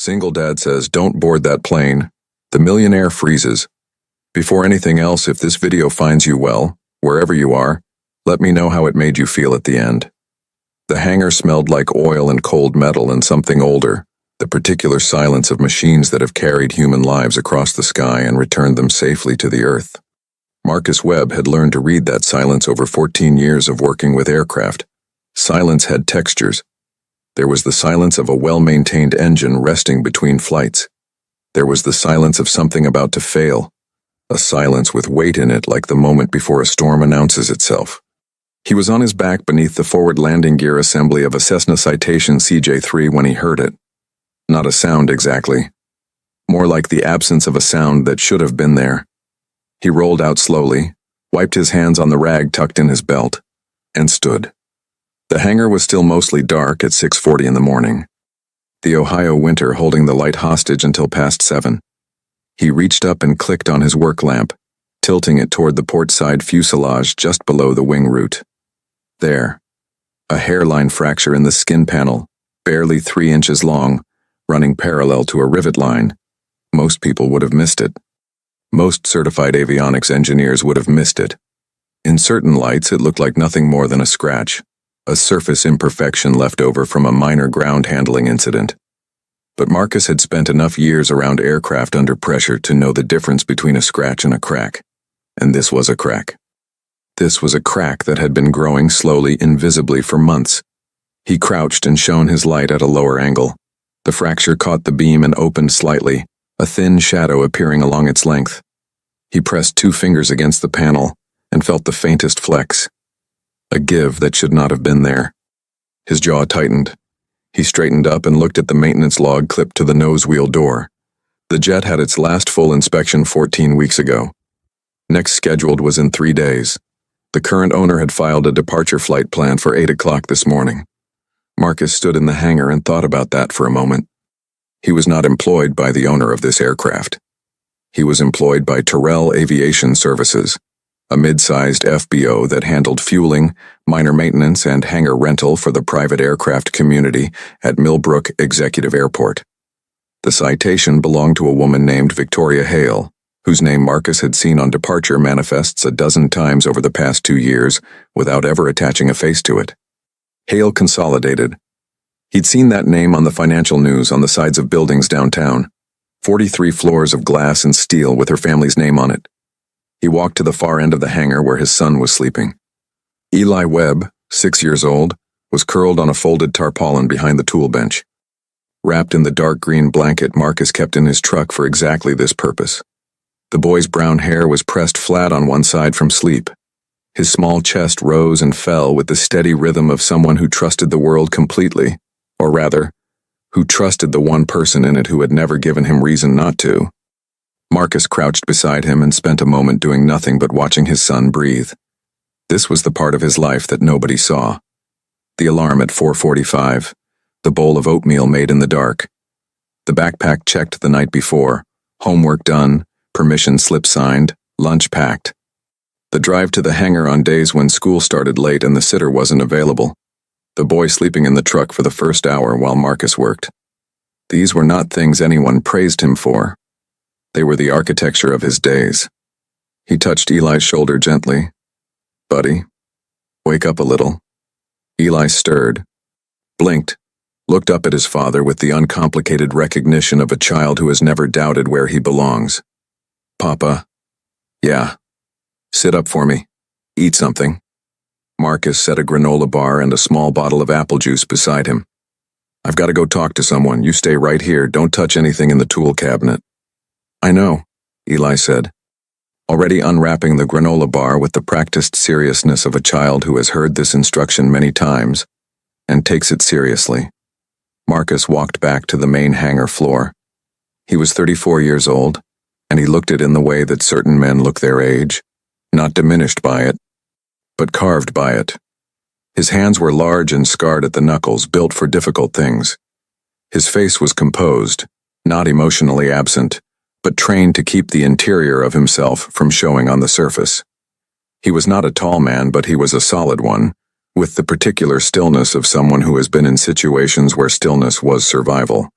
Single dad says, "Don't board that plane." The millionaire freezes. Before anything else, if this video finds you well, wherever you are, let me know how it made you feel at the end. The hangar smelled like oil and cold metal and something older, the particular silence of machines that have carried human lives across the sky and returned them safely to the earth. Marcus Webb had learned to read that silence over 14 years of working with aircraft. Silence had textures. There was the silence of a well-maintained engine resting between flights. There was the silence of something about to fail, a silence with weight in it like the moment before a storm announces itself. He was on his back beneath the forward landing gear assembly of a Cessna Citation CJ-3 when he heard it. Not a sound exactly. More like the absence of a sound that should have been there. He rolled out slowly, wiped his hands on the rag tucked in his belt, and stood. The hangar was still mostly dark at 6:40 in the morning. The Ohio winter holding the light hostage until past 7. He reached up and clicked on his work lamp, tilting it toward the port side fuselage just below the wing root. There. A hairline fracture in the skin panel, barely 3 inches long, running parallel to a rivet line. Most people would have missed it. Most certified avionics engineers would have missed it. In certain lights, it looked like nothing more than a scratch, a surface imperfection left over from a minor ground handling incident. But Marcus had spent enough years around aircraft under pressure to know the difference between a scratch and a crack. And this was a crack. This was a crack that had been growing slowly, invisibly for months. He crouched and shone his light at a lower angle. The fracture caught the beam and opened slightly, a thin shadow appearing along its length. He pressed 2 fingers against the panel and felt the faintest flex. A give that should not have been there. His jaw tightened. He straightened up and looked at the maintenance log clipped to the nose wheel door. The jet had its last full inspection 14 weeks ago. Next scheduled was in 3 days. The current owner had filed a departure flight plan for 8 o'clock this morning. Marcus stood in the hangar and thought about that for a moment. He was not employed by the owner of this aircraft. He was employed by Terrell Aviation Services, a mid-sized FBO that handled fueling, minor maintenance, and hangar rental for the private aircraft community at Millbrook Executive Airport. The Citation belonged to a woman named Victoria Hale, whose name Marcus had seen on departure manifests a dozen times over the past 2 years without ever attaching a face to it. Hale Consolidated. He'd seen that name on the financial news on the sides of buildings downtown. 43 floors of glass and steel with her family's name on it. He walked to the far end of the hangar where his son was sleeping. Eli Webb, 6 years old, was curled on a folded tarpaulin behind the tool bench. Wrapped in the dark green blanket Marcus kept in his truck for exactly this purpose. The boy's brown hair was pressed flat on one side from sleep. His small chest rose and fell with the steady rhythm of someone who trusted the world completely, or rather, who trusted the one person in it who had never given him reason not to. Marcus crouched beside him and spent a moment doing nothing but watching his son breathe. This was the part of his life that nobody saw. The alarm at 4:45, the bowl of oatmeal made in the dark, the backpack checked the night before, homework done, permission slip signed, lunch packed. The drive to the hangar on days when school started late and the sitter wasn't available. The boy sleeping in the truck for the first hour while Marcus worked. These were not things anyone praised him for. They were the architecture of his days. He touched Eli's shoulder gently. "Buddy, wake up a little." Eli stirred, blinked, looked up at his father with the uncomplicated recognition of a child who has never doubted where he belongs. "Papa." "Yeah." "Sit up for me. Eat something." Marcus set a granola bar and a small bottle of apple juice beside him. "I've got to go talk to someone. You stay right here. Don't touch anything in the tool cabinet." "I know," Eli said, already unwrapping the granola bar with the practiced seriousness of a child who has heard this instruction many times and takes it seriously. Marcus walked back to the main hangar floor. He was 34 years old, and he looked it in the way that certain men look their age, not diminished by it, but carved by it. His hands were large and scarred at the knuckles, built for difficult things. His face was composed, not emotionally absent, but trained to keep the interior of himself from showing on the surface. He was not a tall man, but he was a solid one, with the particular stillness of someone who has been in situations where stillness was survival.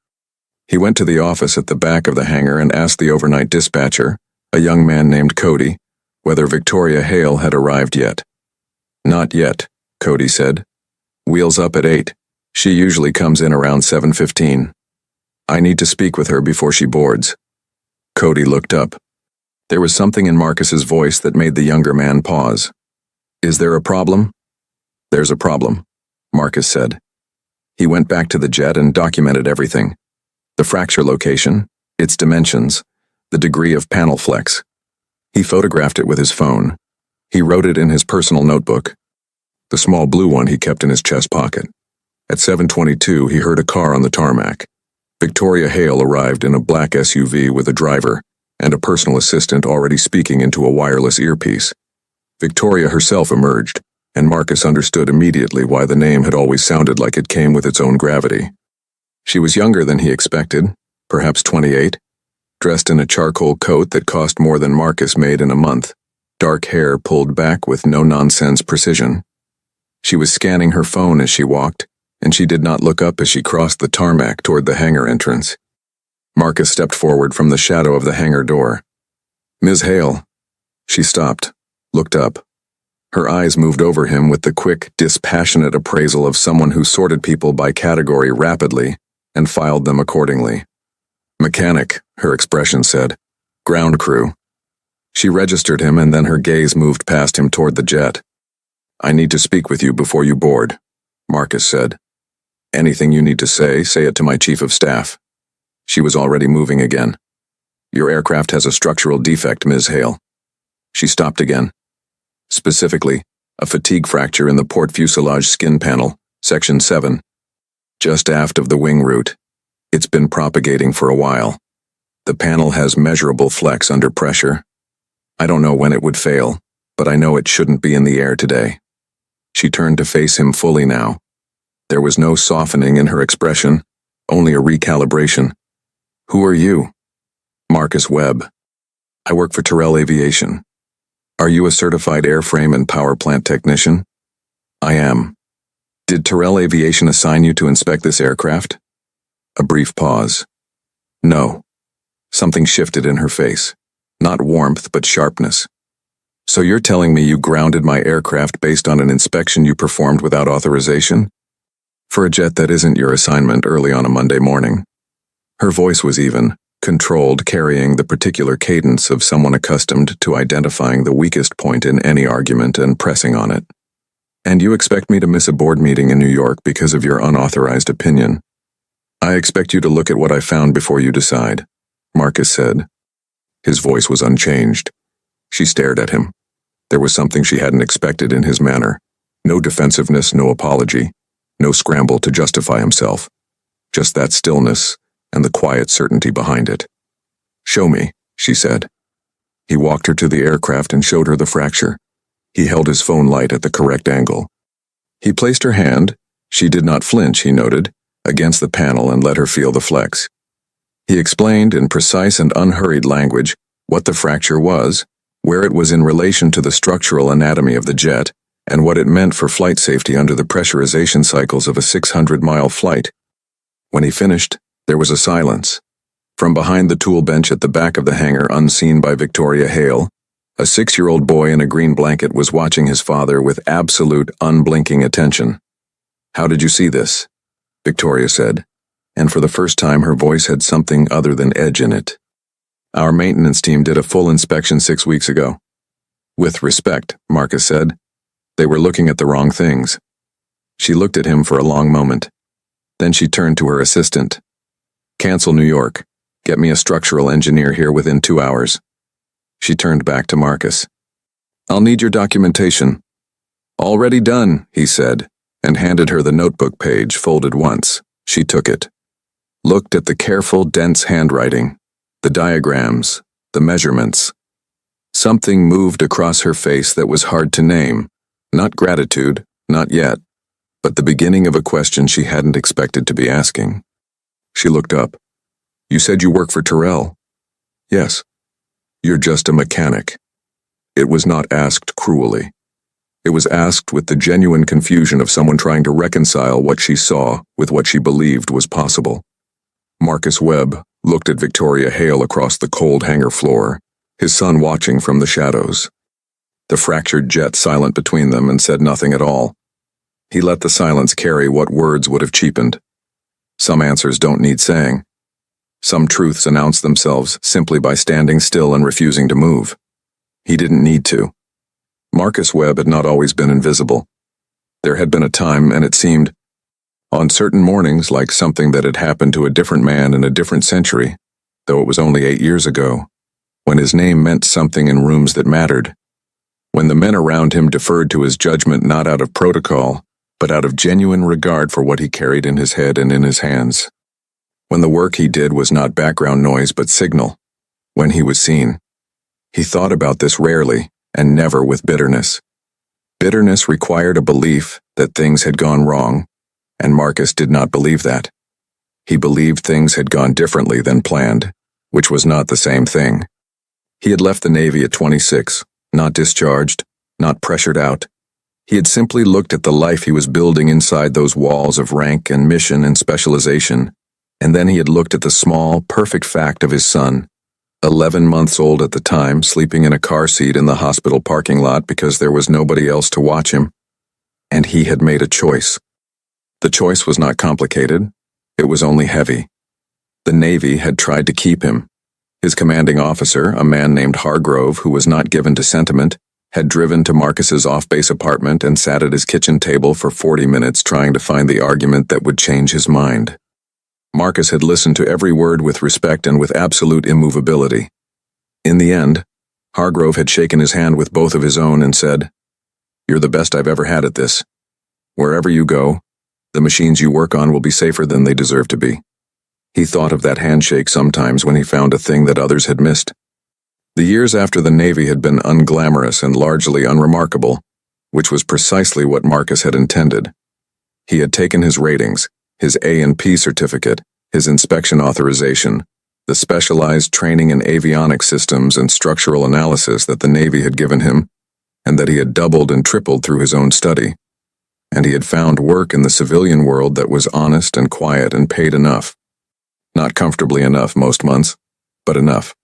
He went to the office at the back of the hangar and asked the overnight dispatcher, a young man named Cody, whether Victoria Hale had arrived yet. "Not yet," Cody said. "Wheels up at 8. She usually comes in around 7:15. I need to speak with her before she boards." Cody looked up. There was something in Marcus's voice that made the younger man pause. "Is there a problem?" "There's a problem," Marcus said. He went back to the jet and documented everything. The fracture location, its dimensions, the degree of panel flex. He photographed it with his phone. He wrote it in his personal notebook, the small blue one he kept in his chest pocket. At 7:22, he heard a car on the tarmac. Victoria Hale arrived in a black SUV with a driver and a personal assistant already speaking into a wireless earpiece. Victoria herself emerged, and Marcus understood immediately why the name had always sounded like it came with its own gravity. She was younger than he expected, perhaps 28, dressed in a charcoal coat that cost more than Marcus made in a month, dark hair pulled back with no-nonsense precision. She was scanning her phone as she walked, and she did not look up as she crossed the tarmac toward the hangar entrance. Marcus stepped forward from the shadow of the hangar door. "Ms. Hale." She stopped, looked up. Her eyes moved over him with the quick, dispassionate appraisal of someone who sorted people by category rapidly and filed them accordingly. "Mechanic," her expression said. "Ground crew." She registered him, and then her gaze moved past him toward the jet. "I need to speak with you before you board," Marcus said. "Anything you need to say it to my chief of staff." She was already moving again. "Your aircraft has a structural defect, Ms. Hale." She stopped again. "Specifically, a fatigue fracture in the port fuselage skin panel, Section 7, just aft of the wing root. It's been propagating for a while. The panel has measurable flex under pressure. I don't know when it would fail, but I know it shouldn't be in the air today." She turned to face him fully now. There was no softening in her expression, only a recalibration. "Who are you?" "Marcus Webb. I work for Terrell Aviation." "Are you a certified airframe and power plant technician?" "I am." "Did Terrell Aviation assign you to inspect this aircraft?" A brief pause. "No." Something shifted in her face. Not warmth, but sharpness. "So you're telling me you grounded my aircraft based on an inspection you performed without authorization? For a jet that isn't your assignment early on a Monday morning." Her voice was even, controlled, carrying the particular cadence of someone accustomed to identifying the weakest point in any argument and pressing on it. "And you expect me to miss a board meeting in New York because of your unauthorized opinion? I expect you to look at what I found before you decide," Marcus said. His voice was unchanged. She stared at him. There was something she hadn't expected in his manner. No defensiveness, no apology, no scramble to justify himself. Just that stillness and the quiet certainty behind it. "Show me," she said. He walked her to the aircraft and showed her the fracture. He held his phone light at the correct angle. He placed her hand, she did not flinch, he noted, against the panel and let her feel the flex. He explained in precise and unhurried language what the fracture was, where it was in relation to the structural anatomy of the jet, and what it meant for flight safety under the pressurization cycles of a 600-mile flight. When he finished, there was a silence. From behind the tool bench at the back of the hangar, unseen by Victoria Hale, a 6-year-old boy in a green blanket was watching his father with absolute, unblinking attention. "How did you see this?" Victoria said, and for the first time her voice had something other than edge in it. "Our maintenance team did a full inspection 6 weeks ago." "With respect," Marcus said. "They were looking at the wrong things." She looked at him for a long moment. Then she turned to her assistant. "Cancel New York. Get me a structural engineer here within 2 hours." She turned back to Marcus. "I'll need your documentation." "Already done," he said, and handed her the notebook page folded once. She took it. Looked at the careful, dense handwriting, the diagrams, the measurements. Something moved across her face that was hard to name. Not gratitude, not yet, but the beginning of a question she hadn't expected to be asking. She looked up. "You said you work for Terrell?" "Yes." "You're just a mechanic." It was not asked cruelly. It was asked with the genuine confusion of someone trying to reconcile what she saw with what she believed was possible. Marcus Webb looked at Victoria Hale across the cold hangar floor, his son watching from the shadows. The fractured jet silent between them and said nothing at all. He let the silence carry what words would have cheapened. Some answers don't need saying. Some truths announce themselves simply by standing still and refusing to move. He didn't need to. Marcus Webb had not always been invisible. There had been a time, and it seemed, on certain mornings, like something that had happened to a different man in a different century, though it was only 8 years ago, when his name meant something in rooms that mattered, when the men around him deferred to his judgment not out of protocol, but out of genuine regard for what he carried in his head and in his hands, when the work he did was not background noise but signal, when he was seen. He thought about this rarely, and never with bitterness. Bitterness required a belief that things had gone wrong, and Marcus did not believe that. He believed things had gone differently than planned, which was not the same thing. He had left the Navy at 26, not discharged, not pressured out. He had simply looked at the life he was building inside those walls of rank and mission and specialization, and then he had looked at the small, perfect fact of his son, 11 months old at the time, sleeping in a car seat in the hospital parking lot because there was nobody else to watch him, and he had made a choice. The choice was not complicated, it was only heavy. The Navy had tried to keep him. His commanding officer, a man named Hargrove, who was not given to sentiment, had driven to Marcus's off-base apartment and sat at his kitchen table for 40 minutes trying to find the argument that would change his mind. Marcus had listened to every word with respect and with absolute immovability. In the end, Hargrove had shaken his hand with both of his own and said, "You're the best I've ever had at this. Wherever you go, the machines you work on will be safer than they deserve to be." He thought of that handshake sometimes when he found a thing that others had missed. The years after the Navy had been unglamorous and largely unremarkable, which was precisely what Marcus had intended. He had taken his ratings, his A&P certificate, his inspection authorization, the specialized training in avionics systems and structural analysis that the Navy had given him, and that he had doubled and tripled through his own study. And he had found work in the civilian world that was honest and quiet and paid enough. Not comfortably enough most months, but enough.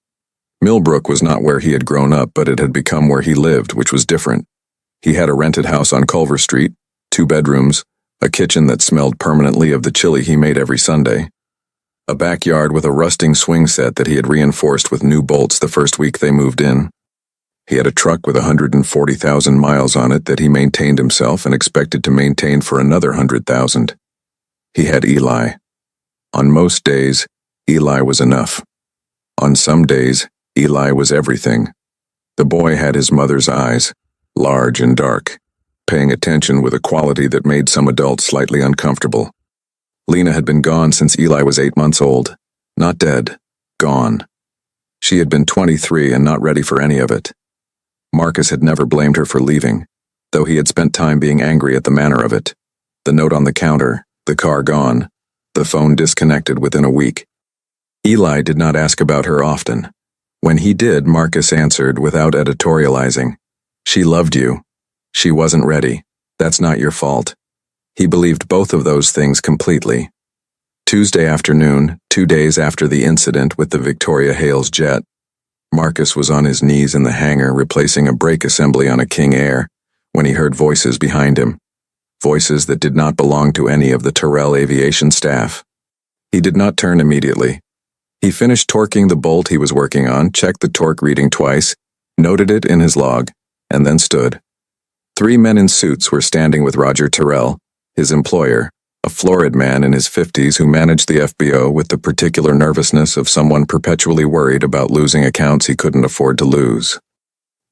Millbrook was not where he had grown up, but it had become where he lived, which was different. He had a rented house on Culver Street, 2 bedrooms, a kitchen that smelled permanently of the chili he made every Sunday, a backyard with a rusting swing set that he had reinforced with new bolts the first week they moved in. He had a truck with 140,000 miles on it that he maintained himself and expected to maintain for another 100,000. He had Eli. On most days, Eli was enough. On some days, Eli was everything. The boy had his mother's eyes, large and dark, paying attention with a quality that made some adults slightly uncomfortable. Lena had been gone since Eli was 8 months old. Not dead, gone. She had been 23 and not ready for any of it. Marcus had never blamed her for leaving, though he had spent time being angry at the manner of it. The note on the counter, the car gone, the phone disconnected within a week. Eli did not ask about her often. When he did, Marcus answered without editorializing. "She loved you. She wasn't ready. That's not your fault." He believed both of those things completely. Tuesday afternoon, 2 days after the incident with the Victoria Hale's jet, Marcus was on his knees in the hangar replacing a brake assembly on a King Air when he heard voices behind him. Voices that did not belong to any of the Terrell aviation staff. He did not turn immediately. He finished torquing the bolt he was working on, checked the torque reading twice, noted it in his log, and then stood. 3 men in suits were standing with Roger Terrell, his employer, a florid man in his 50s who managed the FBO with the particular nervousness of someone perpetually worried about losing accounts he couldn't afford to lose.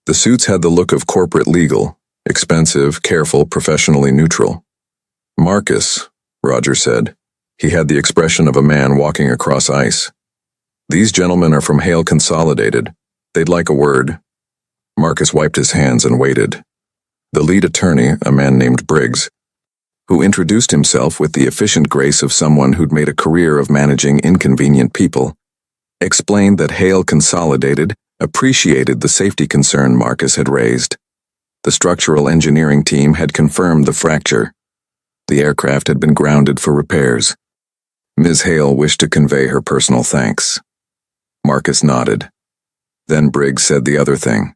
The suits had the look of corporate legal, expensive, careful, professionally neutral. "Marcus," Roger said. He had the expression of a man walking across ice. "These gentlemen are from Hale Consolidated. They'd like a word." Marcus wiped his hands and waited. The lead attorney, a man named Briggs, who introduced himself with the efficient grace of someone who'd made a career of managing inconvenient people, explained that Hale Consolidated appreciated the safety concern Marcus had raised. The structural engineering team had confirmed the fracture. The aircraft had been grounded for repairs. Ms. Hale wished to convey her personal thanks. Marcus nodded. Then Briggs said the other thing.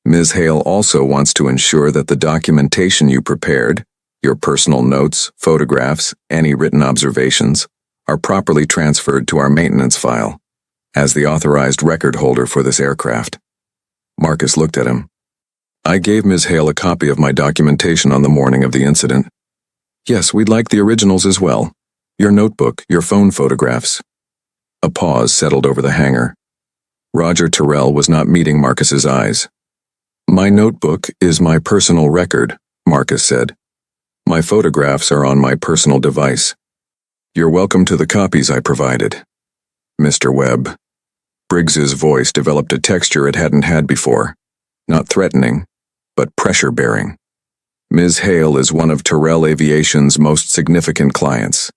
Ms. Hale also wants to ensure that the documentation you prepared, your personal notes, photographs, any written observations, are properly transferred to our maintenance file, as the authorized record holder for this aircraft. Marcus looked at him. I gave Ms. Hale a copy of my documentation on the morning of the incident. Yes, we'd like the originals as well. Your notebook, your phone photographs. A pause settled over the hangar. Roger Terrell was not meeting Marcus's eyes. My notebook is my personal record, Marcus said. My photographs are on my personal device. You're welcome to the copies I provided. Mr. Webb. Briggs's voice developed a texture it hadn't had before. Not threatening, but pressure-bearing. Ms. Hale is one of Terrell Aviation's most significant clients.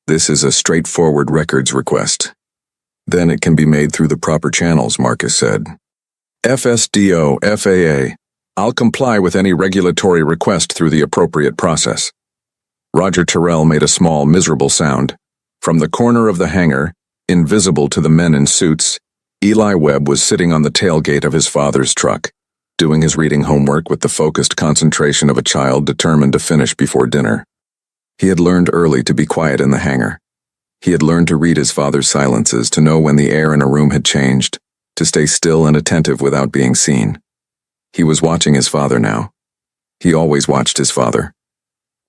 This is a straightforward records request. Then it can be made through the proper channels, Marcus said. FSDO, FAA. I'll comply with any regulatory request through the appropriate process. Roger Terrell made a small, miserable sound. From the corner of the hangar, invisible to the men in suits, Eli Webb was sitting on the tailgate of his father's truck, doing his reading homework with the focused concentration of a child determined to finish before dinner. He had learned early to be quiet in the hangar. He had learned to read his father's silences, to know when the air in a room had changed, to stay still and attentive without being seen. He was watching his father now. He always watched his father.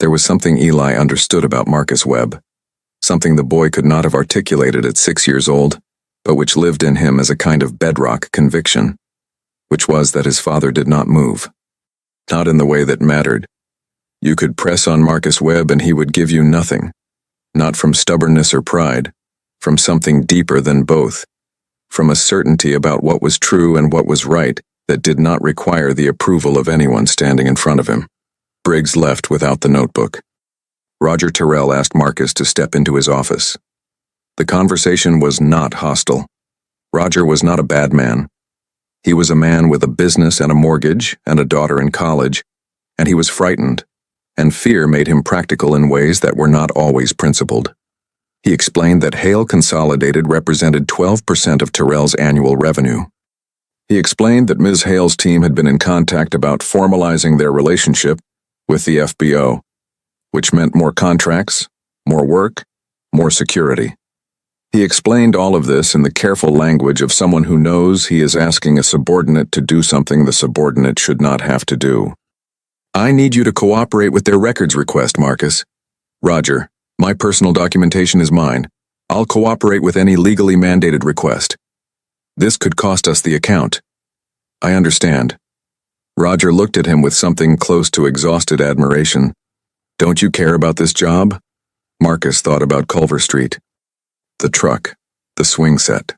There was something Eli understood about Marcus Webb, something the boy could not have articulated at 6 years old, but which lived in him as a kind of bedrock conviction, which was that his father did not move. Not in the way that mattered. You could press on Marcus Webb and he would give you nothing. Not from stubbornness or pride, from something deeper than both, from a certainty about what was true and what was right that did not require the approval of anyone standing in front of him. Briggs left without the notebook. Roger Terrell asked Marcus to step into his office. The conversation was not hostile. Roger was not a bad man. He was a man with a business and a mortgage and a daughter in college, and he was frightened, and fear made him practical in ways that were not always principled. He explained that Hale Consolidated represented 12% of Terrell's annual revenue. He explained that Ms. Hale's team had been in contact about formalizing their relationship with the FBO, which meant more contracts, more work, more security. He explained all of this in the careful language of someone who knows he is asking a subordinate to do something the subordinate should not have to do. I need you to cooperate with their records request, Marcus. Roger, my personal documentation is mine. I'll cooperate with any legally mandated request. This could cost us the account. I understand. Roger looked at him with something close to exhausted admiration. Don't you care about this job? Marcus thought about Culver Street. The truck, the swing set.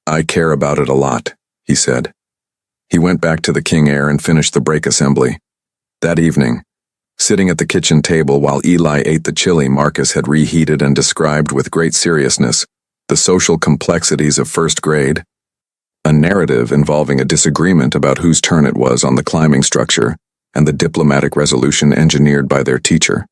I care about it a lot, he said. He went back to the King Air and finished the brake assembly. That evening, sitting at the kitchen table while Eli ate the chili Marcus had reheated and described with great seriousness the social complexities of first grade, a narrative involving a disagreement about whose turn it was on the climbing structure and the diplomatic resolution engineered by their teacher.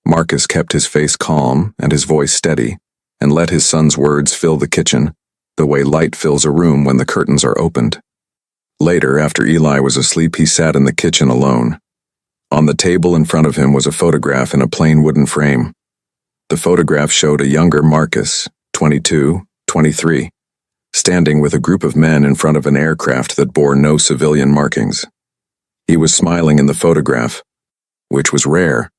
Marcus kept his face calm and his voice steady, and let his son's words fill the kitchen, the way light fills a room when the curtains are opened. Later, after Eli was asleep, he sat in the kitchen alone. On the table in front of him was a photograph in a plain wooden frame. The photograph showed a younger Marcus, 22, 23, standing with a group of men in front of an aircraft that bore no civilian markings. He was smiling in the photograph, which was rare.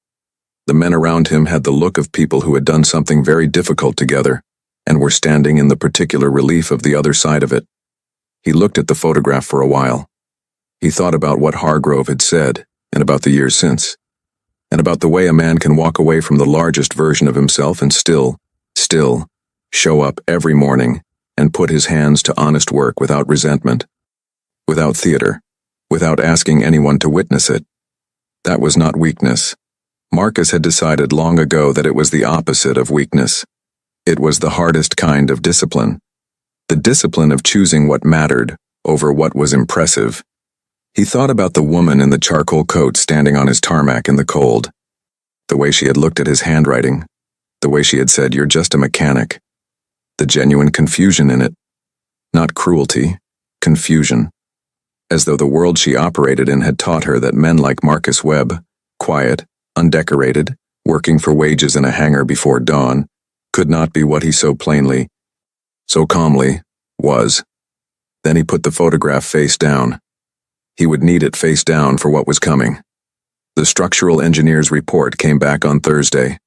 The men around him had the look of people who had done something very difficult together and were standing in the particular relief of the other side of it. He looked at the photograph for a while. He thought about what Hargrove had said and about the years since, and about the way a man can walk away from the largest version of himself and still show up every morning and put his hands to honest work without resentment, without theater, without asking anyone to witness it. That was not weakness. Marcus had decided long ago that it was the opposite of weakness. It was the hardest kind of discipline. The discipline of choosing what mattered over what was impressive. He thought about the woman in the charcoal coat standing on his tarmac in the cold, the way she had looked at his handwriting, The way she had said, "You're just a mechanic." The genuine confusion in it. Not cruelty, confusion. As though the world she operated in had taught her that men like Marcus Webb, quiet, undecorated, working for wages in a hangar before dawn, could not be what he so plainly, so calmly, was. Then he put the photograph face down. He would need it face down for what was coming. The structural engineer's report came back on Thursday.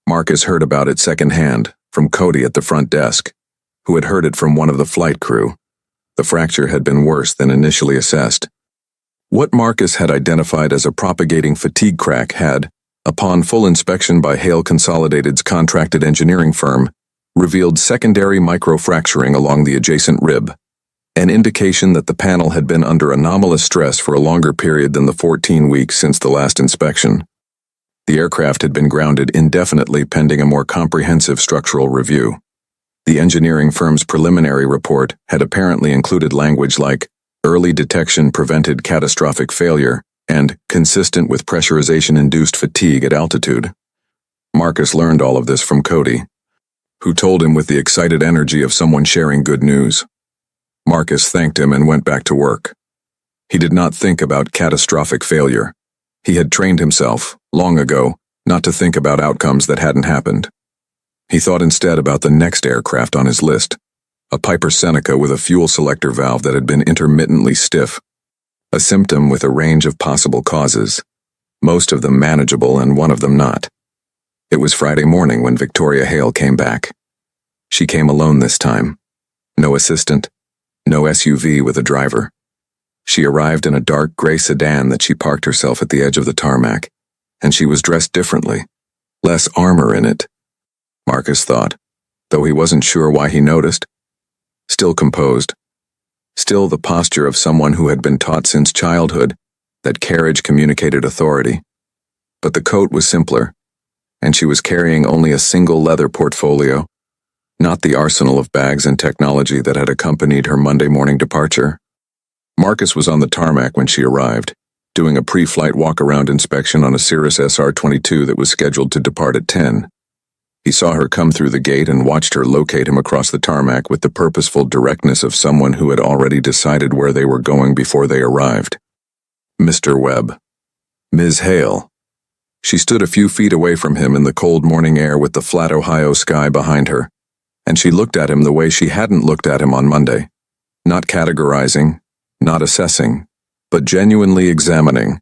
Marcus heard about it secondhand, from Cody at the front desk, who had heard it from one of the flight crew. The fracture had been worse than initially assessed. What Marcus had identified as a propagating fatigue crack had, upon full inspection by Hale Consolidated's contracted engineering firm, revealed secondary microfracturing along the adjacent rib, an indication that the panel had been under anomalous stress for a longer period than the 14 weeks since the last inspection. The aircraft had been grounded indefinitely pending a more comprehensive structural review. The engineering firm's preliminary report had apparently included language like early detection prevented catastrophic failure and consistent with pressurization-induced fatigue at altitude. Marcus learned all of this from Cody, who told him with the excited energy of someone sharing good news. Marcus thanked him and went back to work. He did not think about catastrophic failure. He had trained himself, long ago, not to think about outcomes that hadn't happened. He thought instead about the next aircraft on his list, a Piper Seneca with a fuel selector valve that had been intermittently stiff, a symptom with a range of possible causes, most of them manageable and one of them not. It was Friday morning when Victoria Hale came back. She came alone this time. No assistant, no SUV with a driver. She arrived in a dark gray sedan that she parked herself at the edge of the tarmac, and she was dressed differently, less armor in it, Marcus thought, though he wasn't sure why he noticed. Still composed. Still the posture of someone who had been taught since childhood that carriage communicated authority. But the coat was simpler, and she was carrying only a single leather portfolio, not the arsenal of bags and technology that had accompanied her Monday morning departure. Marcus was on the tarmac when she arrived, doing a pre-flight walk-around inspection on a Cirrus SR-22 that was scheduled to depart at 10. He saw her come through the gate and watched her locate him across the tarmac with the purposeful directness of someone who had already decided where they were going before they arrived. Mr. Webb. Ms. Hale. She stood a few feet away from him in the cold morning air with the flat Ohio sky behind her, and she looked at him the way she hadn't looked at him on Monday, not categorizing, not assessing, but genuinely examining,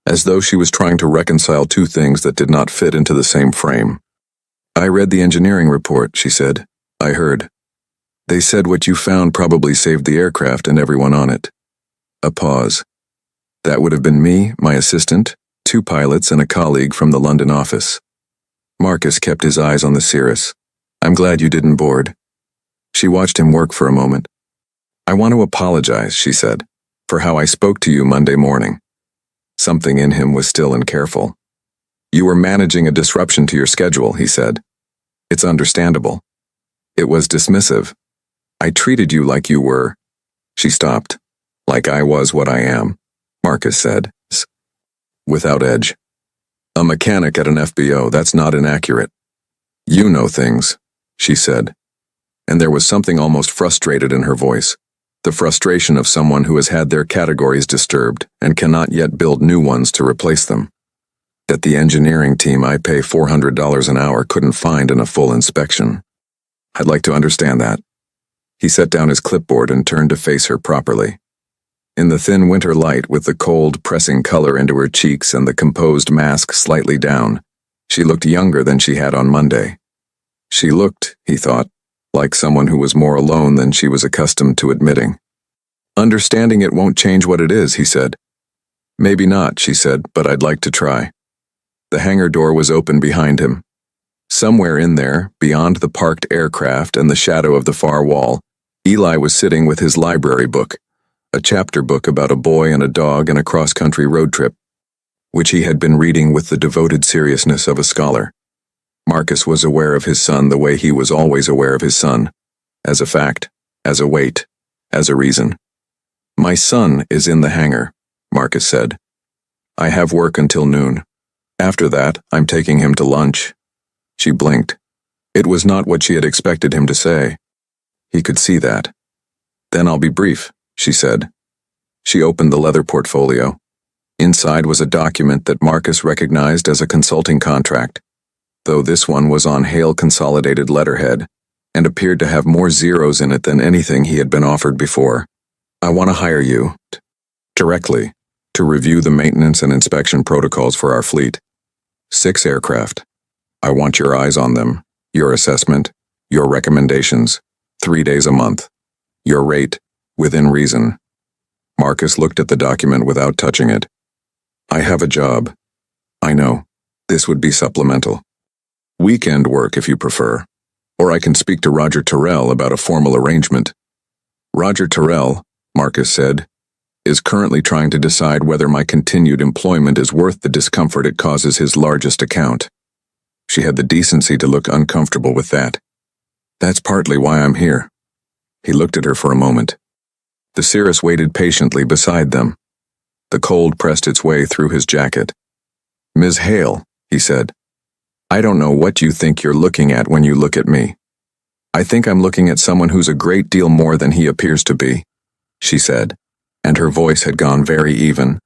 as though she was trying to reconcile two things that did not fit into the same frame. "I read the engineering report," she said. "I heard. They said what you found probably saved the aircraft and everyone on it." A pause. "That would have been me, my assistant, 2 pilots, and a colleague from the London office." Marcus kept his eyes on the Cirrus. "I'm glad you didn't board." She watched him work for a moment. "I want to apologize," she said, "for how I spoke to you Monday morning." Something in him was still and careful. "You were managing a disruption to your schedule," he said. "It's understandable." It was dismissive. "I treated you like you were." She stopped. "Like I was what I am," Marcus said, without edge. "A mechanic at an FBO, that's not inaccurate." "You know things," she said. And there was something almost frustrated in her voice, the frustration of someone who has had their categories disturbed and cannot yet build new ones to replace them. That the engineering team I pay $400 an hour couldn't find in a full inspection. "I'd like to understand that." He set down his clipboard and turned to face her properly. In the thin winter light, with the cold pressing color into her cheeks and the composed mask slightly down, she looked younger than she had on Monday. She looked, he thought, like someone who was more alone than she was accustomed to admitting. "Understanding it won't change what it is," he said. "Maybe not," she said, "but I'd like to try." The hangar door was open behind him. Somewhere in there, beyond the parked aircraft and the shadow of the far wall, Eli was sitting with his library book, a chapter book about a boy and a dog and a cross-country road trip, which he had been reading with the devoted seriousness of a scholar. Marcus was aware of his son the way he was always aware of his son, as a fact, as a weight, as a reason. "My son is in the hangar," Marcus said. "I have work until noon. After that, I'm taking him to lunch." She blinked. It was not what she had expected him to say. He could see that. Then I'll be brief, she said. She opened the leather portfolio. Inside was a document that Marcus recognized as a consulting contract, though this one was on Hale consolidated letterhead and appeared to have more zeros in it than anything he had been offered before. I want to hire you, directly, to review the maintenance and inspection protocols for our fleet. 6 aircraft. I want your eyes on them, your assessment, your recommendations, 3 days a month. Your rate, within reason. Marcus looked at the document without touching it. I have a job. I know. This would be supplemental. Weekend work if you prefer. Or I can speak to Roger Terrell about a formal arrangement. Roger Terrell, Marcus said, is currently trying to decide whether my continued employment is worth the discomfort it causes his largest account. She had the decency to look uncomfortable with that. That's partly why I'm here. He looked at her for a moment. The Cirrus waited patiently beside them. The cold pressed its way through his jacket. Ms. Hale, he said, I don't know what you think you're looking at when you look at me. I think I'm looking at someone who's a great deal more than he appears to be, she said, and her voice had gone very even.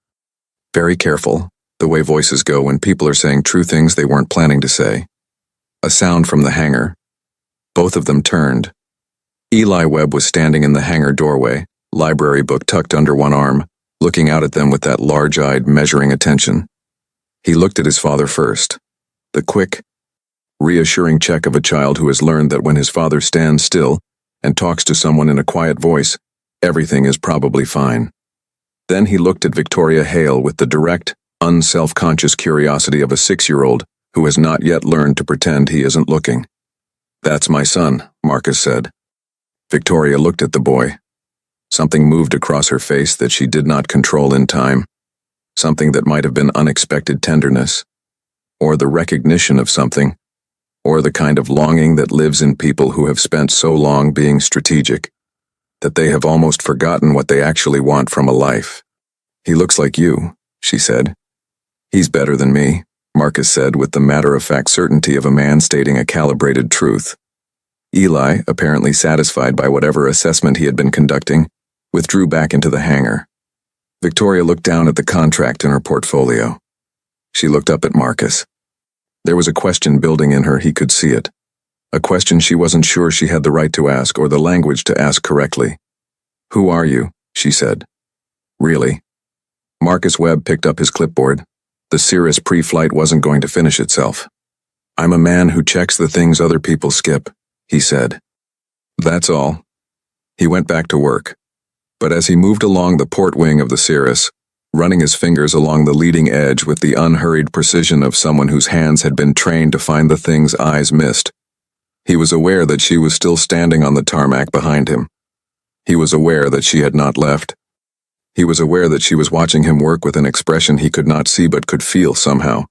Very careful, the way voices go when people are saying true things they weren't planning to say. A sound from the hangar. Both of them turned. Eli Webb was standing in the hangar doorway, library book tucked under one arm, looking out at them with that large-eyed, measuring attention. He looked at his father first. The quick, reassuring check of a child who has learned that when his father stands still and talks to someone in a quiet voice, everything is probably fine. Then he looked at Victoria Hale with the direct, unself-conscious curiosity of a 6-year-old who has not yet learned to pretend he isn't looking. That's my son, Marcus said. Victoria looked at the boy. Something moved across her face that she did not control in time. Something that might have been unexpected tenderness, or the recognition of something, or the kind of longing that lives in people who have spent so long being strategic, that they have almost forgotten what they actually want from a life. He looks like you, she said. He's better than me, Marcus said with the matter-of-fact certainty of a man stating a calibrated truth. Eli, apparently satisfied by whatever assessment he had been conducting, withdrew back into the hangar. Victoria looked down at the contract in her portfolio. She looked up at Marcus. There was a question building in her, he could see it. A question she wasn't sure she had the right to ask or the language to ask correctly. Who are you? She said. Really? Marcus Webb picked up his clipboard. The Cirrus pre-flight wasn't going to finish itself. I'm a man who checks the things other people skip, he said. That's all. He went back to work. But as he moved along the port wing of the Cirrus, running his fingers along the leading edge with the unhurried precision of someone whose hands had been trained to find the things eyes missed, he was aware that she was still standing on the tarmac behind him. He was aware that she had not left. He was aware that she was watching him work with an expression he could not see but could feel somehow.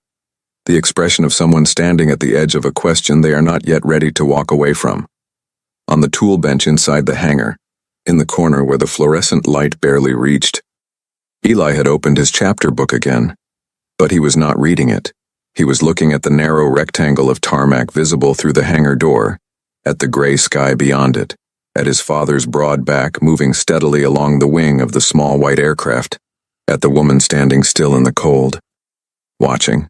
The expression of someone standing at the edge of a question they are not yet ready to walk away from. On the tool bench inside the hangar, in the corner where the fluorescent light barely reached, Eli had opened his chapter book again, but he was not reading it. He was looking at the narrow rectangle of tarmac visible through the hangar door, at the gray sky beyond it, at his father's broad back moving steadily along the wing of the small white aircraft, at the woman standing still in the cold, watching.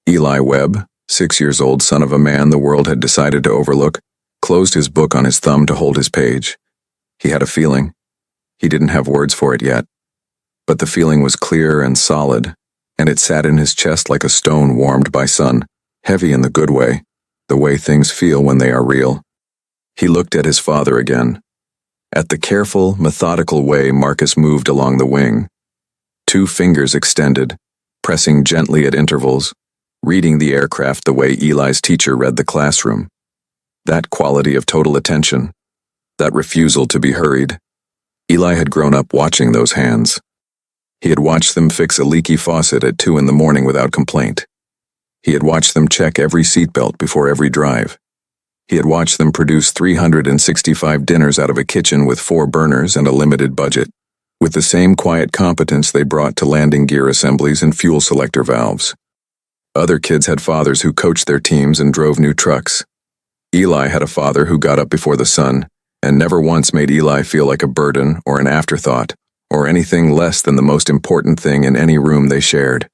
Eli Webb, 6 years old son of a man the world had decided to overlook, closed his book on his thumb to hold his page. He had a feeling. He didn't have words for it yet. But the feeling was clear and solid, and it sat in his chest like a stone warmed by sun, heavy in the good way, the way things feel when they are real. He looked at his father again. At the careful, methodical way Marcus moved along the wing. 2 fingers extended, pressing gently at intervals, reading the aircraft the way Eli's teacher read the classroom. That quality of total attention. That refusal to be hurried. Eli had grown up watching those hands. He had watched them fix a leaky faucet at 2 a.m. without complaint. He had watched them check every seatbelt before every drive. He had watched them produce 365 dinners out of a kitchen with 4 burners and a limited budget, with the same quiet competence they brought to landing gear assemblies and fuel selector valves. Other kids had fathers who coached their teams and drove new trucks. Eli had a father who got up before the sun and never once made Eli feel like a burden or an afterthought or anything less than the most important thing in any room they shared.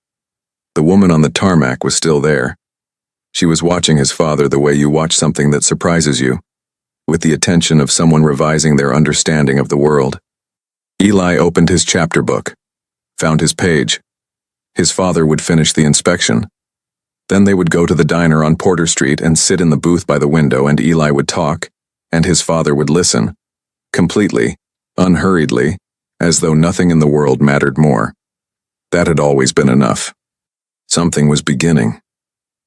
The woman on the tarmac was still there. She was watching his father the way you watch something that surprises you, with the attention of someone revising their understanding of the world. Eli opened his chapter book, found his page. His father would finish the inspection. Then they would go to the diner on Porter Street and sit in the booth by the window, and Eli would talk, and his father would listen, completely, unhurriedly, as though nothing in the world mattered more. That had always been enough. Something was beginning.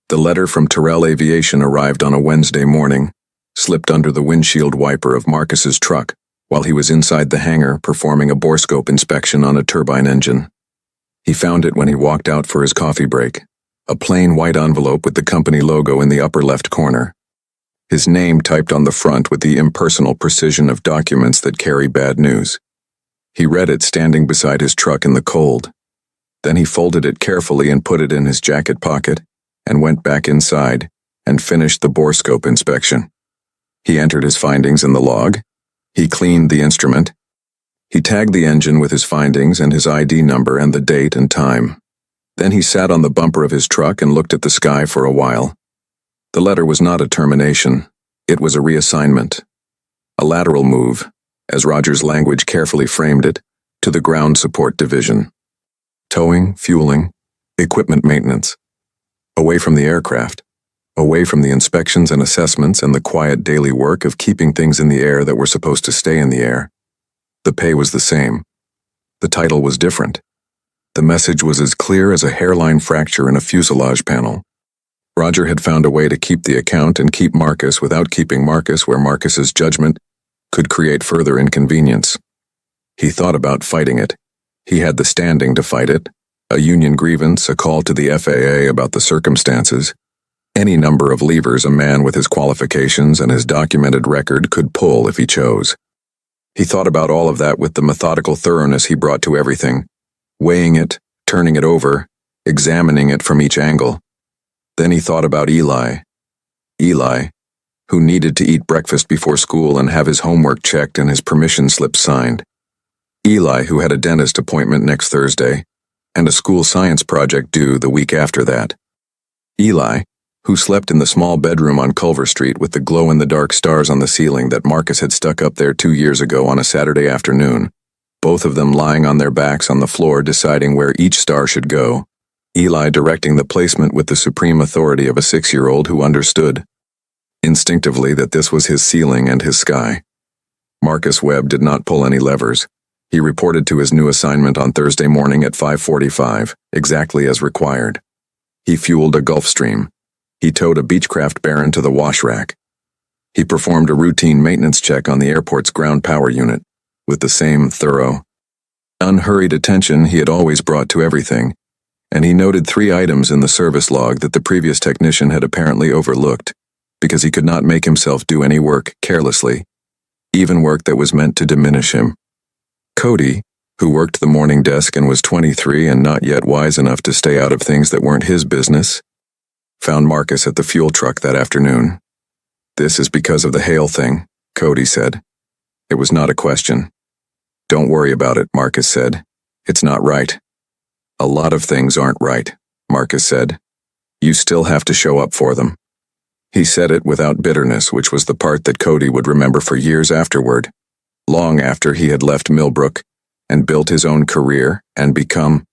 The letter from Terrell Aviation arrived on a Wednesday morning, slipped under the windshield wiper of Marcus's truck while he was inside the hangar performing a borescope inspection on a turbine engine. He found it when he walked out for his coffee break, a plain white envelope with the company logo in the upper left corner. His name typed on the front with the impersonal precision of documents that carry bad news. He read it standing beside his truck in the cold. Then he folded it carefully and put it in his jacket pocket and went back inside and finished the borescope inspection. He entered his findings in the log. He cleaned the instrument. He tagged the engine with his findings and his ID number and the date and time. Then he sat on the bumper of his truck and looked at the sky for a while. The letter was not a termination. It was a reassignment. A lateral move, as Roger's language carefully framed it, to the ground support division. Towing, fueling, equipment maintenance. Away from the aircraft. Away from the inspections and assessments and the quiet daily work of keeping things in the air that were supposed to stay in the air. The pay was the same. The title was different. The message was as clear as a hairline fracture in a fuselage panel. Roger had found a way to keep the account and keep Marcus without keeping Marcus where Marcus's judgment could create further inconvenience. He thought about fighting it. He had the standing to fight it. A union grievance, a call to the FAA about the circumstances. Any number of levers a man with his qualifications and his documented record could pull if he chose. He thought about all of that with the methodical thoroughness he brought to everything, weighing it, turning it over, examining it from each angle. Then he thought about Eli. Eli, who needed to eat breakfast before school and have his homework checked and his permission slip signed. Eli, who had a dentist appointment next Thursday, and a school science project due the week after that. Eli, who slept in the small bedroom on Culver Street with the glow-in-the-dark stars on the ceiling that Marcus had stuck up there 2 years ago on a Saturday afternoon, both of them lying on their backs on the floor deciding where each star should go, Eli directing the placement with the supreme authority of a 6-year-old who understood, instinctively, that this was his ceiling and his sky. Marcus Webb did not pull any levers. He reported to his new assignment on Thursday morning at 5:45, exactly as required. He fueled a Gulfstream. He towed a Beechcraft Baron to the wash rack. He performed a routine maintenance check on the airport's ground power unit, with the same thorough, unhurried attention he had always brought to everything, and he noted 3 items in the service log that the previous technician had apparently overlooked, because he could not make himself do any work carelessly, even work that was meant to diminish him. Cody, who worked the morning desk and was 23 and not yet wise enough to stay out of things that weren't his business, found Marcus at the fuel truck that afternoon. "This is because of the hail thing," Cody said. It was not a question. "Don't worry about it," Marcus said. "It's not right." "A lot of things aren't right," Marcus said. "You still have to show up for them." He said it without bitterness, which was the part that Cody would remember for years afterward, long after he had left Millbrook and built his own career and become,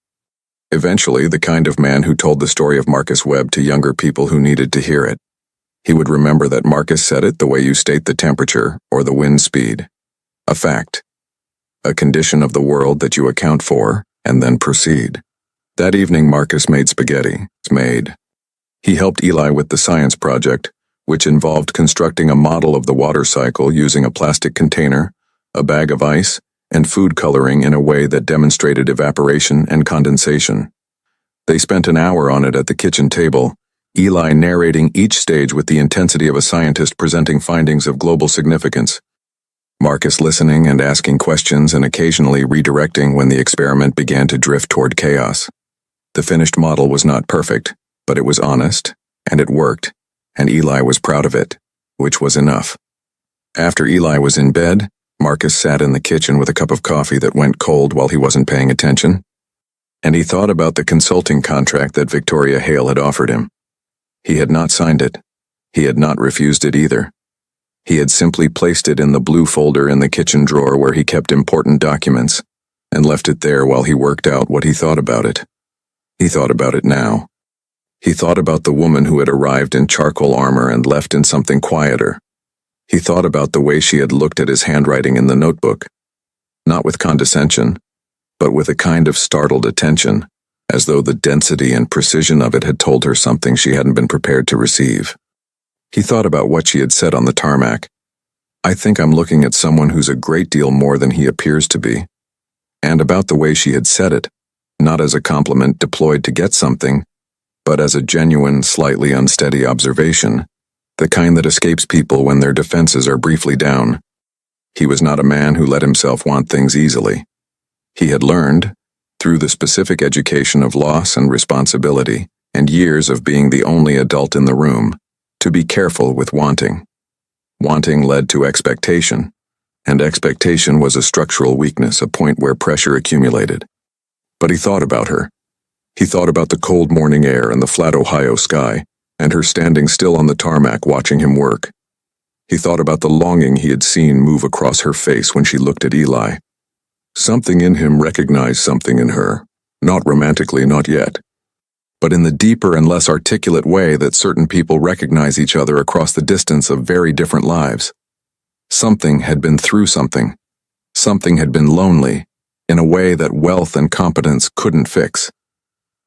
eventually, the kind of man who told the story of Marcus Webb to younger people who needed to hear it. He would remember that Marcus said it the way you state the temperature or the wind speed. A fact. A condition of the world that you account for and then proceed. That evening Marcus made spaghetti. He helped Eli with the science project, which involved constructing a model of the water cycle using a plastic container, a bag of ice, and food coloring in a way that demonstrated evaporation and condensation. They spent an hour on it at the kitchen table, Eli narrating each stage with the intensity of a scientist presenting findings of global significance. Marcus listening and asking questions and occasionally redirecting when the experiment began to drift toward chaos. The finished model was not perfect, But it was honest, and it worked, and Eli was proud of it, which was enough. After Eli was in bed, Marcus sat in the kitchen with a cup of coffee that went cold while he wasn't paying attention, and he thought about the consulting contract that Victoria Hale had offered him. He had not signed it. He had not refused it either. He had simply placed it in the blue folder in the kitchen drawer where he kept important documents, and left it there while he worked out what he thought about it. He thought about it now. He thought about the woman who had arrived in charcoal armor and left in something quieter. He thought about the way she had looked at his handwriting in the notebook, not with condescension, but with a kind of startled attention, as though the density and precision of it had told her something she hadn't been prepared to receive. He thought about what she had said on the tarmac. "I think I'm looking at someone who's a great deal more than he appears to be," and about the way she had said it, not as a compliment deployed to get something, but as a genuine, slightly unsteady observation, the kind that escapes people when their defenses are briefly down. He was not a man who let himself want things easily. He had learned, through the specific education of loss and responsibility, and years of being the only adult in the room, to be careful with wanting. Wanting led to expectation, and expectation was a structural weakness, a point where pressure accumulated. But he thought about her. He thought about the cold morning air and the flat Ohio sky, and her standing still on the tarmac watching him work. He thought about the longing he had seen move across her face when she looked at Eli. Something in him recognized something in her, not romantically, not yet, but in the deeper and less articulate way that certain people recognize each other across the distance of very different lives. Something had been through something. Something had been lonely, in a way that wealth and competence couldn't fix.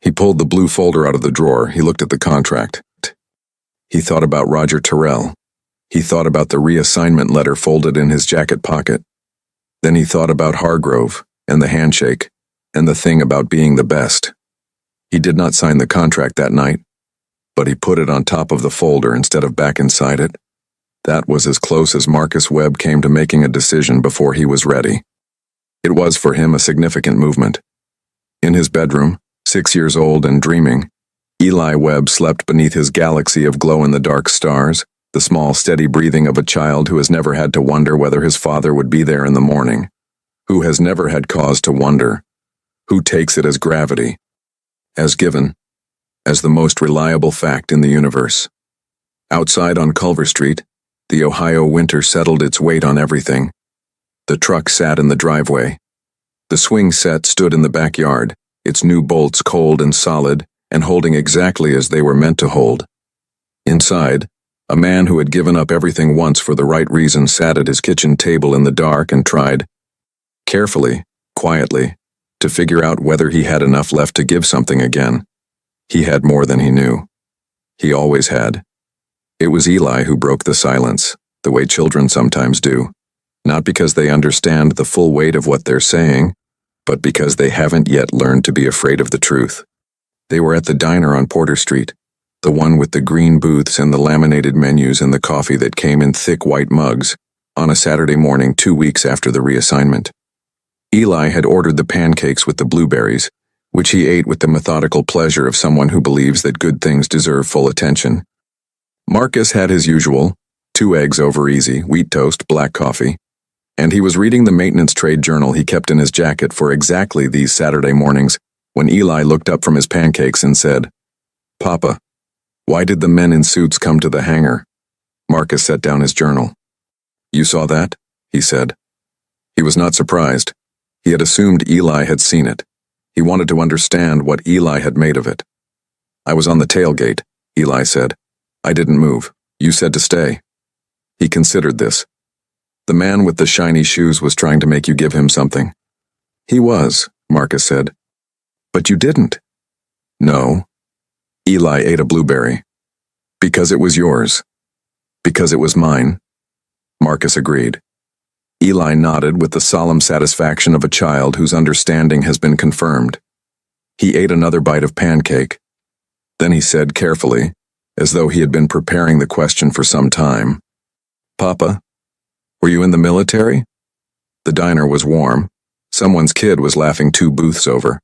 He pulled the blue folder out of the drawer. He looked at the contract. He thought about Roger Terrell. He thought about the reassignment letter folded in his jacket pocket. Then he thought about Hargrove, and the handshake, and the thing about being the best. He did not sign the contract that night, but he put it on top of the folder instead of back inside it. That was as close as Marcus Webb came to making a decision before he was ready. It was for him a significant movement. In his bedroom, 6 years old and dreaming, Eli Webb slept beneath his galaxy of glow-in-the-dark stars, the small, steady breathing of a child who has never had to wonder whether his father would be there in the morning, who has never had cause to wonder, who takes it as gravity, as given, as the most reliable fact in the universe. Outside on Culver Street, the Ohio winter settled its weight on everything. The truck sat in the driveway. The swing set stood in the backyard, its new bolts cold and solid, and holding exactly as they were meant to hold. Inside, a man who had given up everything once for the right reason sat at his kitchen table in the dark and tried, carefully, quietly, to figure out whether he had enough left to give something again. He had more than he knew. He always had. It was Eli who broke the silence, the way children sometimes do, not because they understand the full weight of what they're saying, but because they haven't yet learned to be afraid of the truth. They were at the diner on Porter Street, the one with the green booths and the laminated menus and the coffee that came in thick white mugs, on a Saturday morning 2 weeks after the reassignment. Eli had ordered the pancakes with the blueberries, which he ate with the methodical pleasure of someone who believes that good things deserve full attention. Marcus had his usual, 2 eggs over easy, wheat toast, black coffee, and he was reading the maintenance trade journal he kept in his jacket for exactly these Saturday mornings when Eli looked up from his pancakes and said, "Papa, why did the men in suits come to the hangar?" Marcus set down his journal. "You saw that?" he said. He was not surprised. He had assumed Eli had seen it. He wanted to understand what Eli had made of it. "I was on the tailgate," Eli said. "I didn't move. You said to stay." He considered this. The man with the shiny shoes was trying to make you give him something. "He was," Marcus said. "But you didn't." "No." Eli ate a blueberry. "Because it was yours. Because it was mine." Marcus agreed. Eli nodded with the solemn satisfaction of a child whose understanding has been confirmed. He ate another bite of pancake. Then he said carefully, as though he had been preparing the question for some time, "Papa, were you in the military?" The diner was warm. Someone's kid was laughing 2 booths over.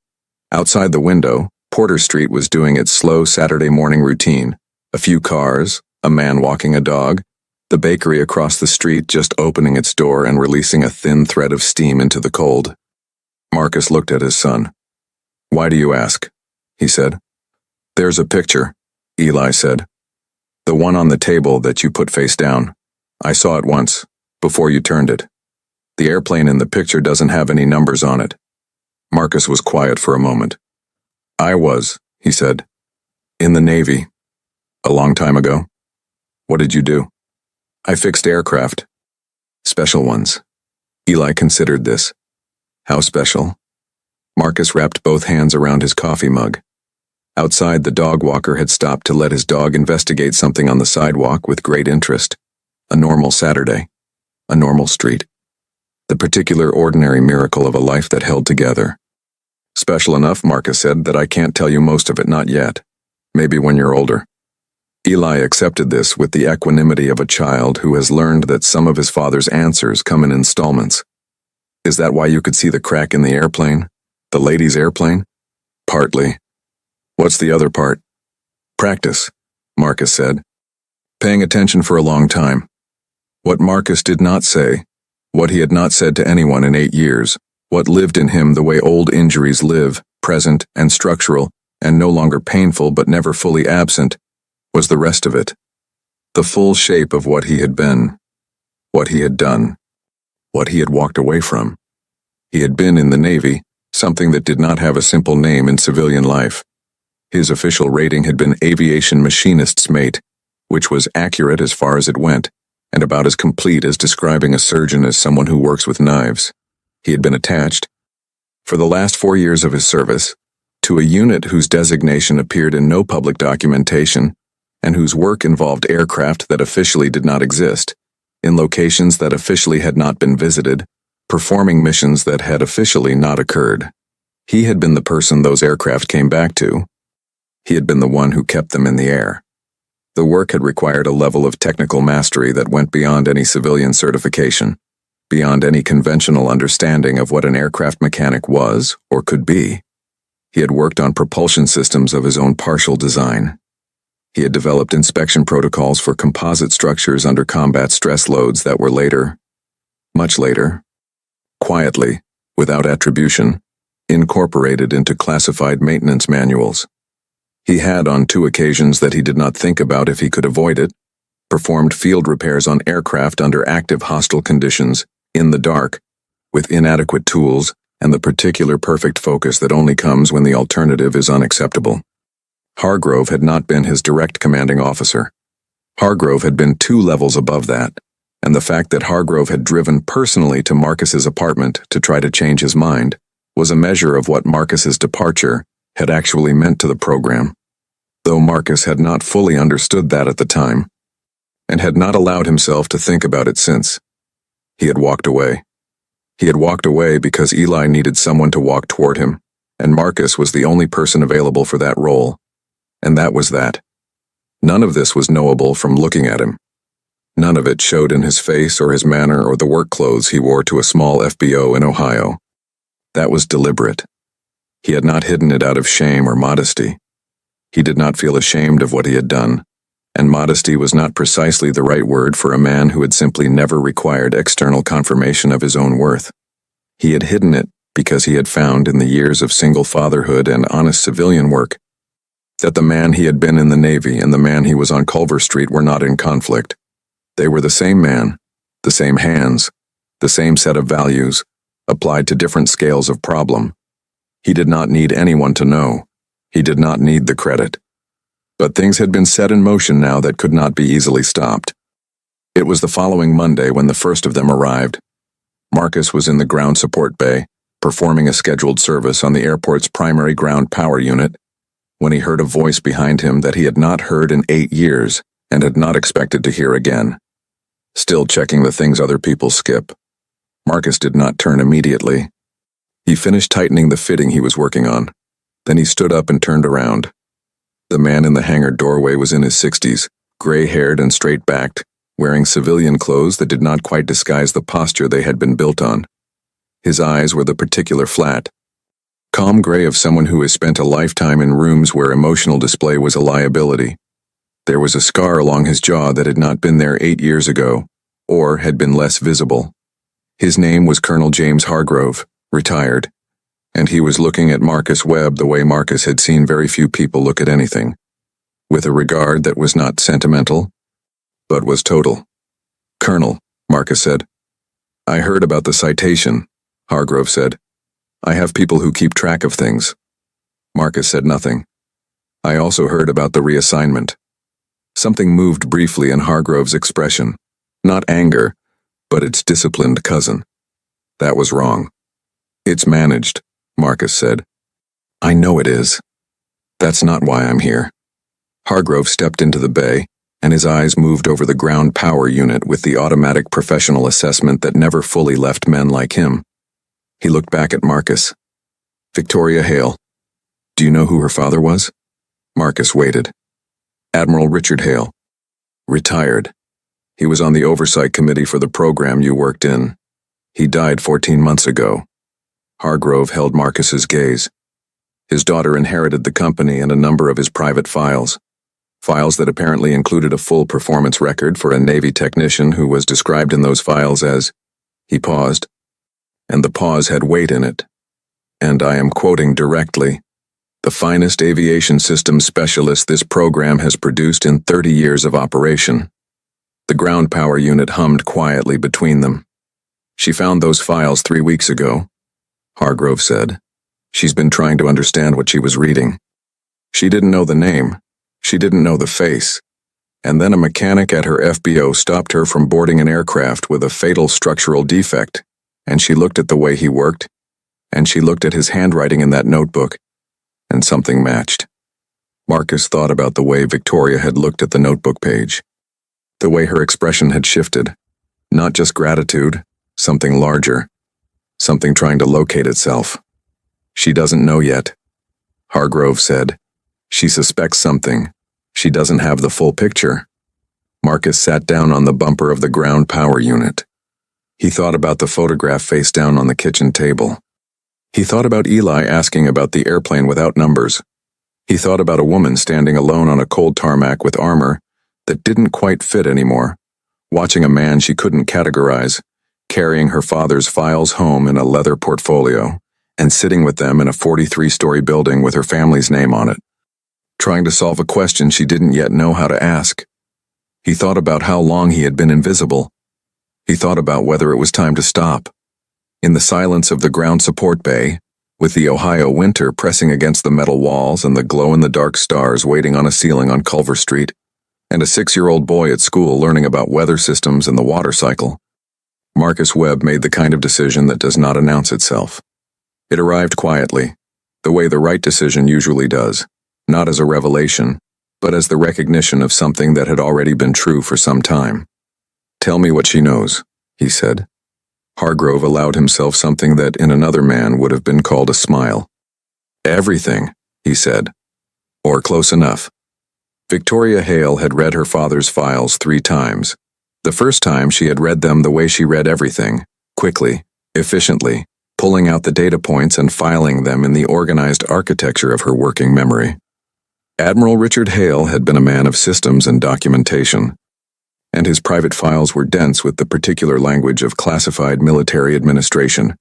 Outside the window, Porter Street was doing its slow Saturday morning routine. A few cars, a man walking a dog, the bakery across the street just opening its door and releasing a thin thread of steam into the cold. Marcus looked at his son. "Why do you ask?" he said. "There's a picture," Eli said. "The one on the table that you put face down. I saw it once, before you turned it. The airplane in the picture doesn't have any numbers on it." Marcus was quiet for a moment. "I was," he said, "in the Navy. A long time ago." "What did you do?" "I fixed aircraft. Special ones." Eli considered this. How special? Marcus wrapped both hands around his coffee mug. Outside, the dog walker had stopped to let his dog investigate something on the sidewalk with great interest. A normal Saturday. A normal street. The particular ordinary miracle of a life that held together. "Special enough," Marcus said, "that I can't tell you most of it, not yet. Maybe when you're older." Eli accepted this with the equanimity of a child who has learned that some of his father's answers come in installments. "Is that why you could see the crack in the airplane? The lady's airplane?" "Partly." "What's the other part?" "Practice," Marcus said. "Paying attention for a long time." What Marcus did not say, what he had not said to anyone in 8 years, what lived in him the way old injuries live, present and structural, and no longer painful but never fully absent, was the rest of it. The full shape of what he had been, what he had done, what he had walked away from. He had been in the Navy, something that did not have a simple name in civilian life. His official rating had been aviation machinist's mate, which was accurate as far as it went, and about as complete as describing a surgeon as someone who works with knives. He had been attached, for the last 4 years of his service, to a unit whose designation appeared in no public documentation, and whose work involved aircraft that officially did not exist, in locations that officially had not been visited, performing missions that had officially not occurred. He had been the person those aircraft came back to. He had been the one who kept them in the air. The work had required a level of technical mastery that went beyond any civilian certification, beyond any conventional understanding of what an aircraft mechanic was or could be. He had worked on propulsion systems of his own partial design. He had developed inspection protocols for composite structures under combat stress loads that were later, much later, quietly, without attribution, incorporated into classified maintenance manuals. He had, on 2 occasions that he did not think about if he could avoid it, performed field repairs on aircraft under active hostile conditions, in the dark, with inadequate tools and the particular perfect focus that only comes when the alternative is unacceptable. Hargrove had not been his direct commanding officer. Hargrove had been 2 levels above that, and the fact that Hargrove had driven personally to Marcus's apartment to try to change his mind was a measure of what Marcus's departure had actually meant to the program, though Marcus had not fully understood that at the time, and had not allowed himself to think about it since. He had walked away. He had walked away because Eli needed someone to walk toward him, and Marcus was the only person available for that role. And that was that. None of this was knowable from looking at him. None of it showed in his face or his manner or the work clothes he wore to a small FBO in Ohio. That was deliberate. He had not hidden it out of shame or modesty. He did not feel ashamed of what he had done, and modesty was not precisely the right word for a man who had simply never required external confirmation of his own worth. He had hidden it because he had found in the years of single fatherhood and honest civilian work that the man he had been in the Navy and the man he was on Culver Street were not in conflict. They were the same man, the same hands, the same set of values, applied to different scales of problem. He did not need anyone to know. He did not need the credit. But things had been set in motion now that could not be easily stopped. It was the following Monday when the first of them arrived. Marcus was in the ground support bay, performing a scheduled service on the airport's primary ground power unit, when he heard a voice behind him that he had not heard in 8 years and had not expected to hear again. Still checking the things other people skip. Marcus did not turn immediately. He finished tightening the fitting he was working on. Then he stood up and turned around. The man in the hangar doorway was in his 60s, gray-haired and straight-backed, wearing civilian clothes that did not quite disguise the posture they had been built on. His eyes were the particular flat, Calm gray of someone who has spent a lifetime in rooms where emotional display was a liability. There was a scar along his jaw that had not been there 8 years ago, or had been less visible. His name was Colonel James Hargrove, retired, and he was looking at Marcus Webb the way Marcus had seen very few people look at anything, with a regard that was not sentimental, but was total. "Colonel," Marcus said. "I heard about the citation," Hargrove said. "I have people who keep track of things." Marcus said nothing. "I also heard about the reassignment." Something moved briefly in Hargrove's expression. Not anger, but its disciplined cousin. "That was wrong." "It's managed," Marcus said. "I know it is. That's not why I'm here." Hargrove stepped into the bay, and his eyes moved over the ground power unit with the automatic professional assessment that never fully left men like him. He looked back at Marcus. "Victoria Hale. Do you know who her father was?" Marcus waited. "Admiral Richard Hale. Retired. He was on the oversight committee for the program you worked in. He died 14 months ago." Hargrove held Marcus's gaze. His daughter inherited the company and a number of his private files. Files that apparently included a full performance record for a Navy technician who was described in those files as, he paused, and the pause had weight in it. And I am quoting directly, "the finest aviation systems specialist this program has produced in 30 years of operation." The ground power unit hummed quietly between them. "She found those files 3 weeks ago," Hargrove said. "She's been trying to understand what she was reading. She didn't know the name. She didn't know the face. And then a mechanic at her FBO stopped her from boarding an aircraft with a fatal structural defect, and she looked at the way he worked, and she looked at his handwriting in that notebook, and something matched." Marcus thought about the way Victoria had looked at the notebook page. The way her expression had shifted. Not just gratitude, something larger. Something trying to locate itself. "She doesn't know yet," Hargrove said. "She suspects something. She doesn't have the full picture." Marcus sat down on the bumper of the ground power unit. He thought about the photograph face down on the kitchen table. He thought about Eli asking about the airplane without numbers. He thought about a woman standing alone on a cold tarmac with armor that didn't quite fit anymore, watching a man she couldn't categorize, carrying her father's files home in a leather portfolio, and sitting with them in a 43-story building with her family's name on it, trying to solve a question she didn't yet know how to ask. He thought about how long he had been invisible. He thought about whether it was time to stop. In the silence of the ground support bay, with the Ohio winter pressing against the metal walls and the glow-in-the-dark stars waiting on a ceiling on Culver Street, and a 6-year-old boy at school learning about weather systems and the water cycle, Marcus Webb made the kind of decision that does not announce itself. It arrived quietly, the way the right decision usually does, not as a revelation, but as the recognition of something that had already been true for some time. "Tell me what she knows," he said. Hargrove allowed himself something that in another man would have been called a smile. "Everything," he said. "Or close enough." Victoria Hale had read her father's files 3 times. The first time she had read them the way she read everything, quickly, efficiently, pulling out the data points and filing them in the organized architecture of her working memory. Admiral Richard Hale had been a man of systems and documentation, and his private files were dense with the particular language of classified military administration,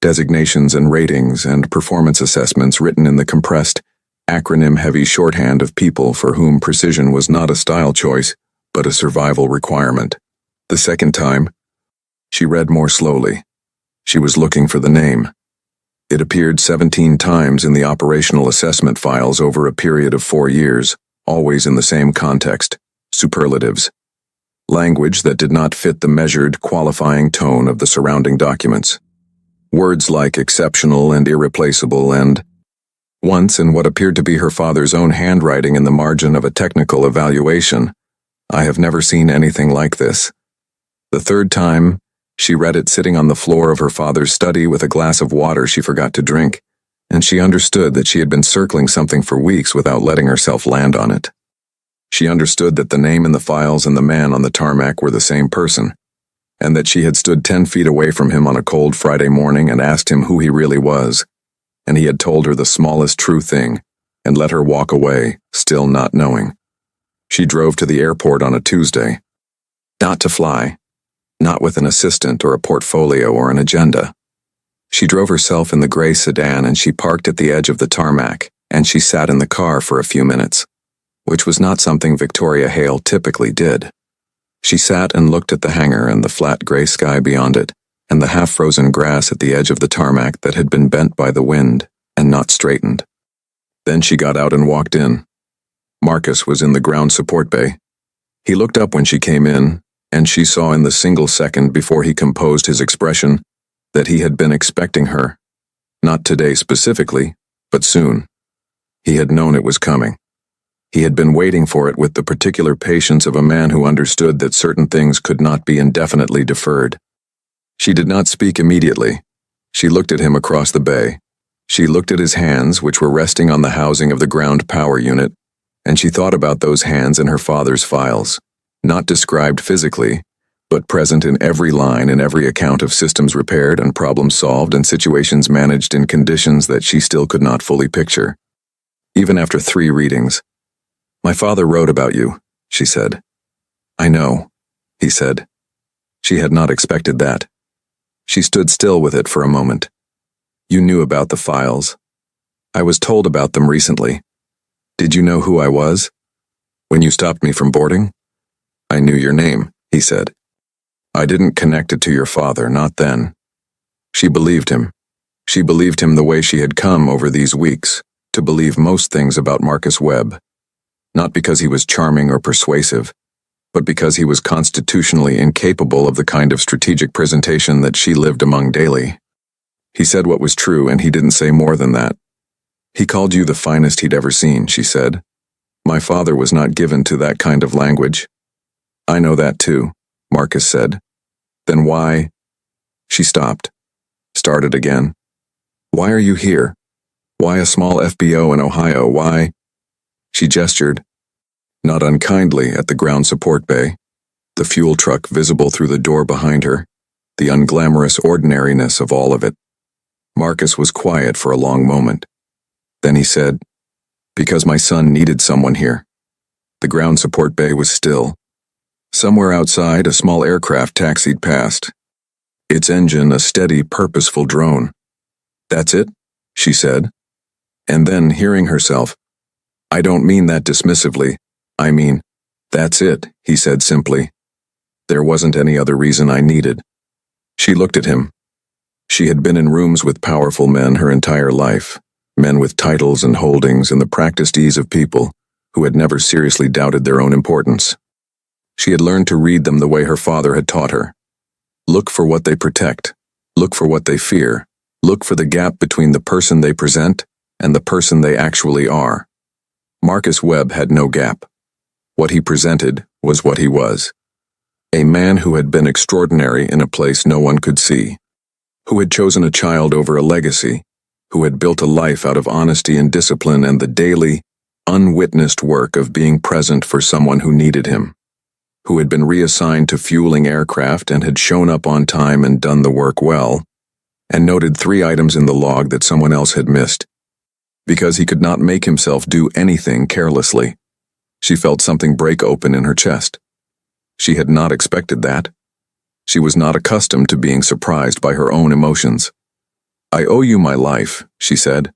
designations and ratings and performance assessments written in the compressed, acronym-heavy shorthand of people for whom precision was not a style choice, but a survival requirement. The second time, she read more slowly. She was looking for the name. It appeared 17 times in the operational assessment files over a period of 4 years, always in the same context, superlatives. Language that did not fit the measured, qualifying tone of the surrounding documents. Words like exceptional and irreplaceable and, once in what appeared to be her father's own handwriting in the margin of a technical evaluation, "I have never seen anything like this." The third time, she read it sitting on the floor of her father's study with a glass of water she forgot to drink, and she understood that she had been circling something for weeks without letting herself land on it. She understood that the name in the files and the man on the tarmac were the same person, and that she had stood 10 feet away from him on a cold Friday morning and asked him who he really was. and he had told her the smallest true thing, and let her walk away, still not knowing. She drove to the airport on a Tuesday. Not to fly, not with an assistant or a portfolio or an agenda. She drove herself in the gray sedan and she parked at the edge of the tarmac, and she sat in the car for a few minutes, which was not something Victoria Hale typically did. She sat and looked at the hangar and the flat gray sky beyond it, and the half-frozen grass at the edge of the tarmac that had been bent by the wind and not straightened. Then she got out and walked in. Marcus was in the ground support bay. He looked up when she came in, and she saw in the single second before he composed his expression that he had been expecting her. Not today specifically, but soon. He had known it was coming. He had been waiting for it with the particular patience of a man who understood that certain things could not be indefinitely deferred. She did not speak immediately. She looked at him across the bay. She looked at his hands, which were resting on the housing of the ground power unit, and she thought about those hands in her father's files, not described physically, but present in every line and every account of systems repaired and problems solved and situations managed in conditions that she still could not fully picture. Even after 3 readings. "My father wrote about you," she said. "I know," he said. She had not expected that. She stood still with it for a moment. "You knew about the files. I was told about them recently. Did you know who I was? When you stopped me from boarding? I knew your name," he said. "I didn't connect it to your father, not then." She believed him. She believed him the way she had come over these weeks, to believe most things about Marcus Webb. Not because he was charming or persuasive, but because he was constitutionally incapable of the kind of strategic presentation that she lived among daily. He said what was true, and he didn't say more than that. "He called you the finest he'd ever seen," she said. "My father was not given to that kind of language." "I know that too," Marcus said. "Then why?" She stopped. Started again. "Why are you here? Why a small FBO in Ohio? Why?" She gestured, not unkindly, at the ground support bay, the fuel truck visible through the door behind her, the unglamorous ordinariness of all of it. Marcus was quiet for a long moment. Then he said, "Because my son needed someone here." The ground support bay was still. Somewhere outside, a small aircraft taxied past. Its engine a steady, purposeful drone. "That's it?" she said. And then, hearing herself, "I don't mean that dismissively. I mean, that's it," he said simply. "There wasn't any other reason I needed." She looked at him. She had been in rooms with powerful men her entire life, men with titles and holdings and the practiced ease of people who had never seriously doubted their own importance. She had learned to read them the way her father had taught her. Look for what they protect. Look for what they fear. Look for the gap between the person they present and the person they actually are. Marcus Webb had no gap. What he presented was what he was. A man who had been extraordinary in a place no one could see, who had chosen a child over a legacy, who had built a life out of honesty and discipline and the daily, unwitnessed work of being present for someone who needed him, who had been reassigned to fueling aircraft and had shown up on time and done the work well, and noted 3 items in the log that someone else had missed. Because he could not make himself do anything carelessly. She felt something break open in her chest. She had not expected that. She was not accustomed to being surprised by her own emotions. "I owe you my life," she said.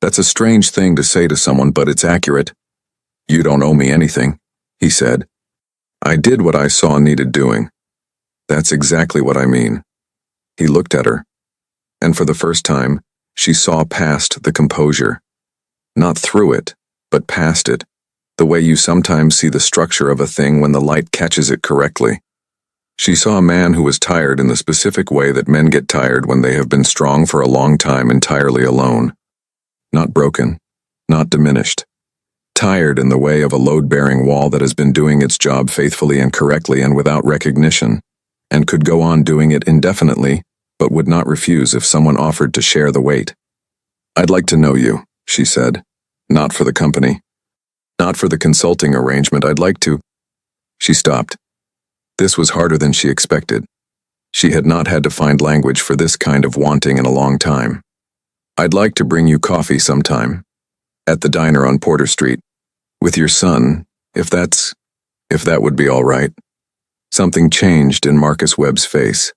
"That's a strange thing to say to someone, but it's accurate." "You don't owe me anything," he said. "I did what I saw needed doing." "That's exactly what I mean." He looked at her, and for the first time, she saw past the composure. Not through it, but past it, the way you sometimes see the structure of a thing when the light catches it correctly. She saw a man who was tired in the specific way that men get tired when they have been strong for a long time entirely alone. Not broken, not diminished. Tired in the way of a load-bearing wall that has been doing its job faithfully and correctly and without recognition, and could go on doing it indefinitely, but would not refuse if someone offered to share the weight. "I'd like to know you," she said. "Not for the company. Not for the consulting arrangement. I'd like to—" She stopped. This was harder than she expected. She had not had to find language for this kind of wanting in a long time. I'd like to bring you coffee sometime. At the diner on Porter Street. With your son, if that would be all right. Something changed in Marcus Webb's face.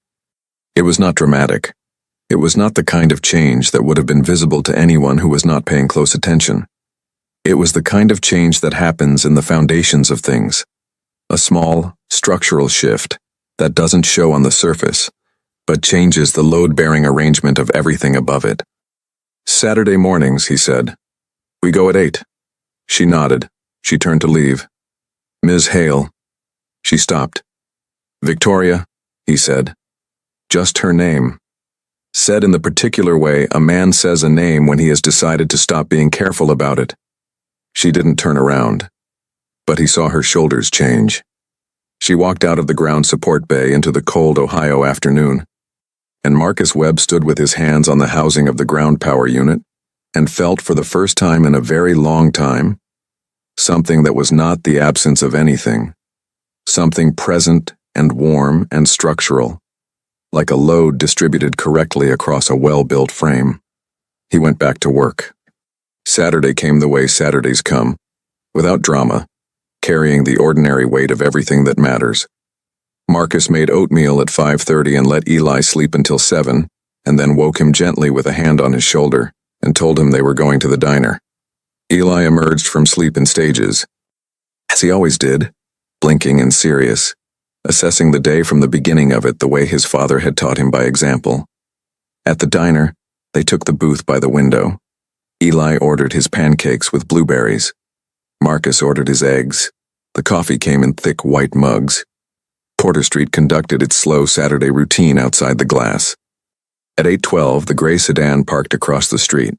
It was not dramatic. It was not the kind of change that would have been visible to anyone who was not paying close attention. It was the kind of change that happens in the foundations of things. A small, structural shift that doesn't show on the surface, but changes the load-bearing arrangement of everything above it. Saturday mornings, he said. We go at 8. She nodded. She turned to leave. Ms. Hale. She stopped. Victoria, he said. Just her name. Said in the particular way a man says a name when he has decided to stop being careful about it. She didn't turn around, but he saw her shoulders change. She walked out of the ground support bay into the cold Ohio afternoon, and Marcus Webb stood with his hands on the housing of the ground power unit and felt for the first time in a very long time something that was not the absence of anything, something present and warm and structural, like a load distributed correctly across a well-built frame. He went back to work. Saturday came the way Saturdays come, without drama, carrying the ordinary weight of everything that matters. Marcus made oatmeal at 5:30 and let Eli sleep until 7, and then woke him gently with a hand on his shoulder and told him they were going to the diner. Eli emerged from sleep in stages, as he always did, blinking and serious, assessing the day from the beginning of it the way his father had taught him by example. At the diner, they took the booth by the window. Eli ordered his pancakes with blueberries. Marcus ordered his eggs. The coffee came in thick white mugs. Porter Street conducted its slow Saturday routine outside the glass. At 8:12, the gray sedan parked across the street.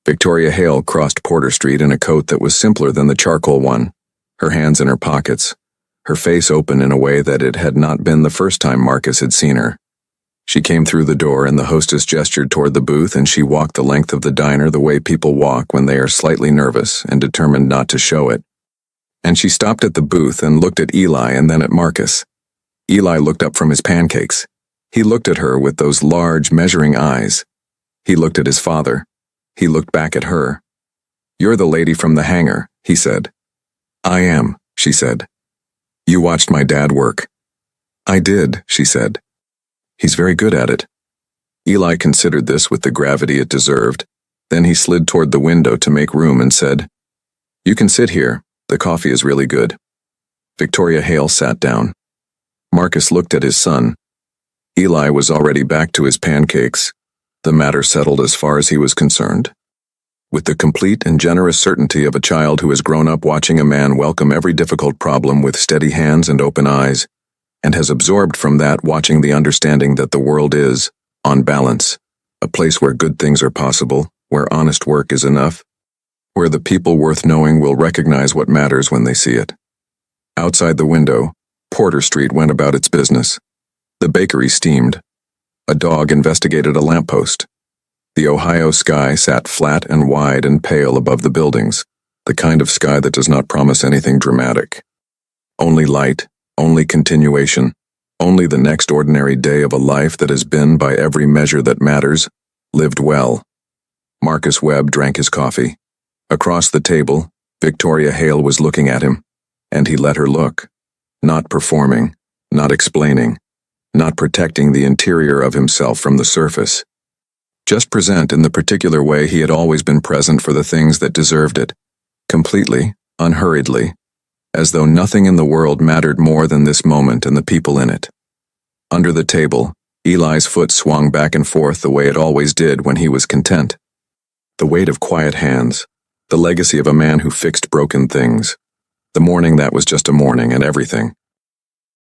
Victoria Hale crossed Porter Street in a coat that was simpler than the charcoal one, her hands in her pockets, her face open in a way that it had not been the first time Marcus had seen her. She came through the door and the hostess gestured toward the booth, and she walked the length of the diner the way people walk when they are slightly nervous and determined not to show it. And she stopped at the booth and looked at Eli and then at Marcus. Eli looked up from his pancakes. He looked at her with those large, measuring eyes. He looked at his father. He looked back at her. You're the lady from the hangar, he said. I am, she said. You watched my dad work. I did, she said. He's very good at it. Eli considered this with the gravity it deserved. Then he slid toward the window to make room and said, You can sit here. The coffee is really good. Victoria Hale sat down. Marcus looked at his son. Eli was already back to his pancakes, the matter settled as far as he was concerned. With the complete and generous certainty of a child who has grown up watching a man welcome every difficult problem with steady hands and open eyes, and has absorbed from that watching the understanding that the world is, on balance, a place where good things are possible, where honest work is enough, where the people worth knowing will recognize what matters when they see it. Outside the window, Porter Street went about its business. The bakery steamed. A dog investigated a lamppost. The Ohio sky sat flat and wide and pale above the buildings, the kind of sky that does not promise anything dramatic. Only light, only continuation, only the next ordinary day of a life that has been, by every measure that matters, lived well. Marcus Webb drank his coffee. Across the table, Victoria Hale was looking at him, and he let her look, not performing, not explaining, not protecting the interior of himself from the surface. Just present in the particular way he had always been present for the things that deserved it, completely, unhurriedly, as though nothing in the world mattered more than this moment and the people in it. Under the table, Eli's foot swung back and forth the way it always did when he was content. The weight of quiet hands, the legacy of a man who fixed broken things, the morning that was just a morning and everything.